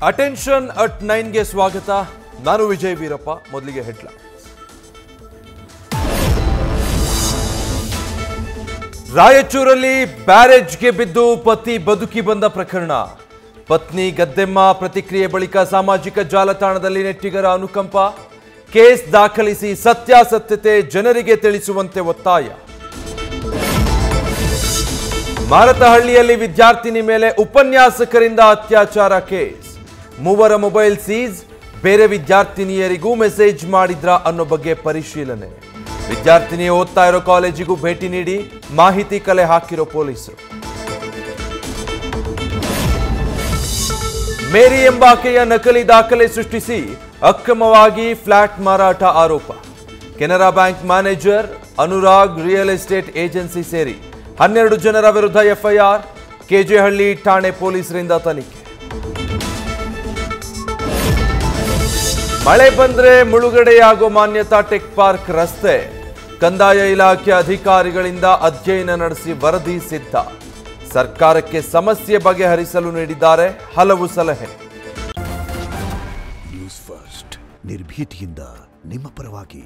Attention at 9ಗೆ ಸ್ವಾಗತ. ನಾನು ವಿಜಯ್ ವೀರಪ್ಪ. ಮೊದಲಿಗೆ ಹೆಡ್ಲೈನ್. ರಾಯಚೂರಲ್ಲಿ ಬ್ಯಾರೇಜ್ಗೆ ಬಿದ್ದು ಪತಿ ಬದುಕಿ ಬಂದ ಪ್ರಕರಣ. ಪತ್ನಿ ಗದ್ದೆಮ್ಮ ಪ್ರತಿಕ್ರಿಯೆ ಬಳಿಕ ಸಾಮಾಜಿಕ ಜಾಲತಾಣದಲ್ಲಿ ನೆಟ್ಟಿಗರ ಅನುಕಂಪ. ಕೇಸ್ ದಾಖಲಿಸಿ ಸತ್ಯಾಸತ್ಯತೆ ಜನರಿಗೆ ತಿಳಿಸುವಂತೆ ಒತ್ತಾಯ. ಮಾರತಹಳ್ಳಿಯಲ್ಲಿ ವಿದ್ಯಾರ್ಥಿನಿ ಮೇಲೆ ಉಪನ್ಯಾಸಕರಿಂದ ಅತ್ಯಾಚಾರ ಕೇಸ್. ಮೂವರ ಮೊಬೈಲ್ ಸೀಸ್. ಬೇರೆ ವಿದ್ಯಾರ್ಥಿನಿಯರಿಗೂ ಮೆಸೇಜ್ ಮಾಡಿದ್ರ ಅನ್ನೋ ಬಗ್ಗೆ ಪರಿಶೀಲನೆ. ವಿದ್ಯಾರ್ಥಿನಿ ಓದ್ತಾ ಇರೋ ಕಾಲೇಜಿಗೂ ಭೇಟಿ ನೀಡಿ ಮಾಹಿತಿ ಕಲೆ ಹಾಕಿರೋ ಪೊಲೀಸರು. ಮೇರಿ ಎಂಬಾಕೆಯ ನಕಲಿ ದಾಖಲೆ ಸೃಷ್ಟಿಸಿ ಅಕ್ರಮವಾಗಿ ಫ್ಲಾಟ್ ಮಾರಾಟ ಆರೋಪ. Canara bank manager Anurag real estate agency ಸೇರಿ 12 ಜನರ ವಿರುದ್ಧ ಎಫ್ಐಆರ್. ಕೆಜೆಹಳ್ಳಿ ಠಾಣೆ ಪೊಲೀಸರಿಂದ ತನಿಖೆ. ಮಳೆ ಬಂದ್ರೆ ಮುಳುಗಡೆಯಾಗೋ ಮಾನ್ಯತಾ ಟೆಕ್ ಪಾರ್ಕ್ ರಸ್ತೆ. ಕಂದಾಯ ಇಲಾಖೆ ಅಧಿಕಾರಿಗಳಿಂದ ಅಧ್ಯಯನ ನಡೆಸಿ ವರದಿ ಸಿದ್ಧ. ಸರ್ಕಾರಕ್ಕೆ ಸಮಸ್ಯೆ ಬಗೆಹರಿಸಲು ನೀಡಿದ್ದಾರೆ ಹಲವು ಸಲಹೆ. ನ್ಯೂಸ್ ಫಸ್ಟ್ ನಿರ್ಭೀತಿಯಿಂದ ನಿಮ್ಮ ಪರವಾಗಿ.